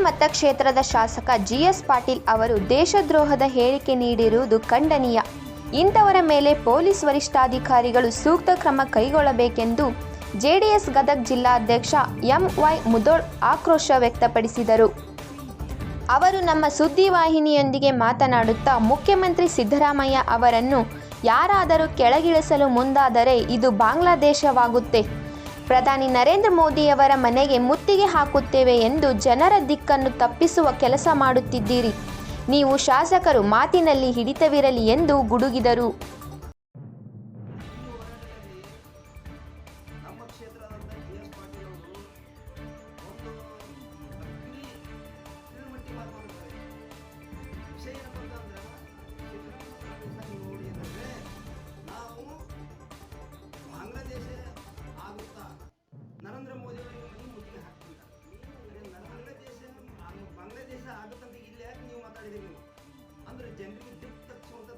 ಮತಕ್ಷೇತ್ರದ ಶಾಸಕ ಜಿಎಸ್ ಪಾಟೀಲ್ ಅವರು ದೇಶದ್ರೋಹದ ಹೇಳಿಕೆ ನೀಡಿರುವುದು ಖಂಡನೀಯ. ಇಂಥವರ ಮೇಲೆ ಪೊಲೀಸ್ ವರಿಷ್ಠಾಧಿಕಾರಿಗಳು ಸೂಕ್ತ ಕ್ರಮ ಕೈಗೊಳ್ಳಬೇಕೆಂದು ಜೆಡಿಎಸ್ ಗದಗ ಜಿಲ್ಲಾಧ್ಯಕ್ಷ ಎಂವೈ ಮುದೋಳ್ ಆಕ್ರೋಶ ವ್ಯಕ್ತಪಡಿಸಿದರು. ಅವರು ನಮ್ಮ ಸುದ್ದಿವಾಹಿನಿಯೊಂದಿಗೆ ಮಾತನಾಡುತ್ತಾ ಮುಖ್ಯಮಂತ್ರಿ ಸಿದ್ದರಾಮಯ್ಯ ಅವರನ್ನು ಯಾರಾದರೂ ಕೆಳಗಿಳಿಸಲು ಮುಂದಾದರೆ ಇದು ಬಾಂಗ್ಲಾದೇಶವಾಗುತ್ತೆ. ಪ್ರಧಾನಿ ನರೇಂದ್ರ ಮೋದಿಯವರ ಮನೆಗೆ ಮುತ್ತಿಗೆ ಹಾಕುತ್ತೇವೆ ಎಂದು ಜನರ ದಿಕ್ಕನ್ನು ತಪ್ಪಿಸುವ ಕೆಲಸ ಮಾಡುತ್ತಿದ್ದೀರಿ. ನೀವು ಶಾಸಕರು ಮಾತಿನಲ್ಲಿ ಹಿಡಿತವಿರಲಿ ಎಂದು ಗುಡುಗಿದರು. ನರೇಂದ್ರ ಮೋದಿ ಅವರಿಗೆ ಮನೆ ಮುತ್ತಿಗೆ ಹಾಕ್ತಿಲ್ಲ. ಬಾಂಗ್ಲಾದೇಶ ಆಗುತ್ತಂತ ಇಲ್ಲಿ ಯಾಕೆ ನೀವು ಮಾತಾಡಿದ್ದೀರಿ? ನೀವು ಅಂದ್ರೆ ಜನರಿಗೆ ದಿಕ್ಕು ತಪ್ಪಿಸುವಂಥ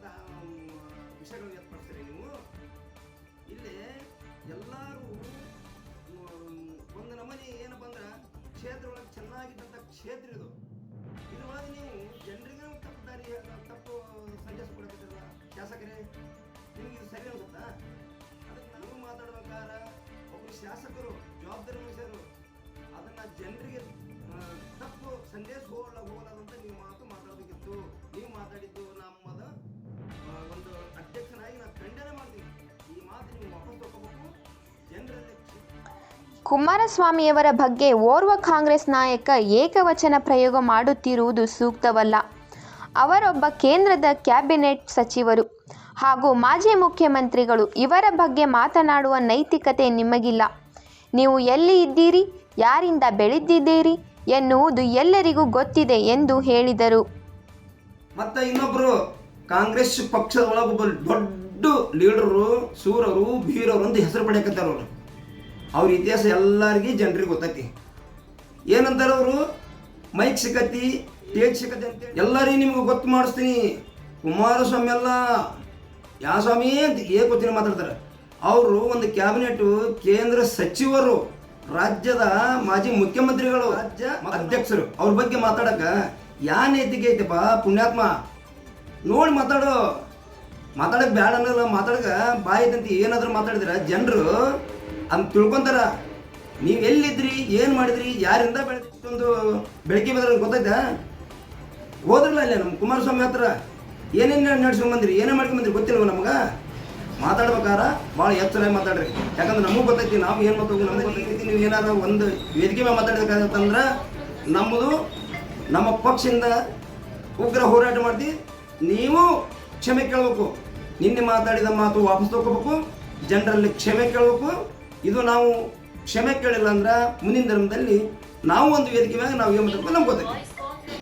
ವಿಷಯಗಳು ಏರ್ಪಡಿಸ್ತೀರಿ ನೀವು. ಇಲ್ಲಿ ಎಲ್ಲರೂ ಒಂದು ನಮೂನೆ ಏನಪ್ಪ ಅಂದ್ರೆ ಕ್ಷೇತ್ರ ಒಳಗೆ ಚೆನ್ನಾಗಿದ್ದಂಥ ಕ್ಷೇತ್ರ ಇದು. ಇದ್ರೊಳಗೆ ನೀವು ಜನರಿಗೆ ತಪ್ಪು ಸಂದೇಶ ಕೊಡಬೇಕಲ್ಲ ಶಾಸಕರೇ, ನಿಮ್ಗೆ ಇದು ಸರಿ ಅನ್ಸುತ್ತಾ? ಅದಕ್ಕೆ ನಾವು ಮಾತಾಡ್ಬೇಕಾರ ಒಬ್ಬರು ಶಾಸಕರು ಜವಾಬ್ದಾರಿ ವಹಿಸೋರು ಅದನ್ನ ಜನರಿಗೆ ತಪ್ಪು ಸಂದೇಶ ಹೋಗಲಾದಂತ ನೀವು ಮಾತಾಡಬೇಕಿತ್ತು. ನೀವು ಮಾತಾಡಿದ್ದು ನಮ್ಮದ ಒಂದು ಅಧ್ಯಕ್ಷನಾಗಿ ನಾನು ಖಂಡನೆ ಮಾಡ್ತೀನಿ. ಈ ಮಾತು ನೀವು ವಾಪಸ್ ತಗೋಬೇಕು. ಜನರಲ್ಲಿ ಕುಮಾರಸ್ವಾಮಿಯವರ ಬಗ್ಗೆ ಓರ್ವ ಕಾಂಗ್ರೆಸ್ ನಾಯಕ ಏಕವಚನ ಪ್ರಯೋಗ ಮಾಡುತ್ತಿರುವುದು ಸೂಕ್ತವಲ್ಲ. ಅವರೊಬ್ಬ ಕೇಂದ್ರದ ಕ್ಯಾಬಿನೆಟ್ ಸಚಿವರು ಹಾಗೂ ಮಾಜಿ ಮುಖ್ಯಮಂತ್ರಿಗಳು. ಇವರ ಬಗ್ಗೆ ಮಾತನಾಡುವ ನೈತಿಕತೆ ನಿಮಗಿಲ್ಲ. ನೀವು ಎಲ್ಲಿ ಇದ್ದೀರಿ, ಯಾರಿಂದ ಬೆಳೆದಿದ್ದೀರಿ ಎನ್ನುವುದು ಎಲ್ಲರಿಗೂ ಗೊತ್ತಿದೆ ಎಂದು ಹೇಳಿದರು. ಮತ್ತೆ ಇನ್ನೊಬ್ಬರು ಕಾಂಗ್ರೆಸ್ ಪಕ್ಷದ ಒಳಗೊಬ್ಬ ದೊಡ್ಡ ಲೀಡರು, ಸೂರರು, ಬೀರರು ಅಂತ ಹೆಸರು ಪಡೆಯಕತ್ತಾರ. ಅವರು ಅವ್ರ ಇತಿಹಾಸ ಎಲ್ಲರಿಗೂ ಜನರಿಗೆ ಗೊತ್ತೈತಿ. ಏನಂತಾರ ಅವರು? ಮೈಕ್ ಸಿಕ್ಕತಿ, ಟೇಜ್ ಸಿಕ್ಕತಿ ಅಂತ ಎಲ್ಲರಿಗೂ ನಿಮ್ಗೆ ಗೊತ್ತು ಮಾಡಿಸ್ತೀನಿ. ಕುಮಾರಸ್ವಾಮಿ ಎಲ್ಲ ಯಾವ ಸ್ವಾಮಿ ಅಂತ ಏಕೋತಿನ ಮಾತಾಡ್ತಾರೆ. ಅವರು ಒಂದು ಕ್ಯಾಬಿನೆಟ್ ಕೇಂದ್ರ ಸಚಿವರು, ರಾಜ್ಯದ ಮಾಜಿ ಮುಖ್ಯಮಂತ್ರಿಗಳು, ರಾಜ್ಯ ಅಧ್ಯಕ್ಷರು. ಅವ್ರ ಬಗ್ಗೆ ಮಾತಾಡಕ ಯಾ ನೈತಿಕೆ ಐತೆಪ್ಪ ಪುಣ್ಯಾತ್ಮ? ನೋಡಿ ಮಾತಾಡಕ್ ಬ್ಯಾಡ ಅನ್ನಲ್ಲ. ಮಾತಾಡಕ ಬಾಯಿದಂತ ಏನಾದ್ರೂ ಮಾತಾಡಿದ್ರ ಜನರು ಅಂತ ತಿಳ್ಕೊಂತಾರ. ನೀವು ಎಲ್ಲಿದ್ರಿ, ಏನು ಮಾಡಿದ್ರಿ, ಯಾರಿಂದ ಬೆಳೆದೊಂದು ಬೆಳಗ್ಗೆ ಬಂದ್ರೆ ಗೊತ್ತಾಯ್ತಾ? ಹೋದ್ರಲ್ಲ ಅಲ್ಲೇ ನಮ್ಮ ಕುಮಾರಸ್ವಾಮಿ ಹತ್ರ ಏನೇನು ನಡ್ಸ್ಕೊಂಬಂದ್ರಿ, ಏನೇ ಮಾಡ್ಕೊಂಬಂದ್ರಿ ಗೊತ್ತಿಲ್ವ ನಮ್ಗೆ? ಮಾತಾಡ್ಬೇಕಾರ ಭಾಳ ಎಚ್ಚರಾಗಿ ಮಾತಾಡ್ರಿ. ಯಾಕಂದ್ರೆ ನಮಗೆ ಗೊತ್ತೈತಿ ನಾವು ಏನು ಮಾತಾಡ್ತೀವಿ, ನಮ್ಗೆ ಗೊತ್ತೈತಿ. ನೀವು ಏನಾದ್ರು ಒಂದು ವೇದಿಕೆ ಮೇಲೆ ಮಾತಾಡಬೇಕಾಗತ್ತಂದ್ರೆ ನಮ್ಮ ಪಕ್ಷದಿಂದ ಉಗ್ರ ಹೋರಾಟ ಮಾಡ್ತೀವಿ. ನೀವು ಕ್ಷಮೆ ಕೇಳಬೇಕು. ನಿನ್ನೆ ಮಾತಾಡಿದ ಮಾತು ವಾಪಸ್ ತಗೋಬೇಕು, ಜನರಲ್ಲಿ ಕ್ಷಮೆ ಕೇಳಬೇಕು. ಇದು ನಾವು ಕ್ಷಮೆ ಕೇಳಿಲ್ಲ ಅಂದ್ರೆ ಮುಂದಿನ ದಿನದಲ್ಲಿ ನಾವು ಒಂದು ವೇದಿಕೆ ಮ್ಯಾಗ ನಾವು ಏನು ಮಾತಾಡ್ಬೇಕು ನಮ್ಗೆ ಗೊತ್ತೈತಿ.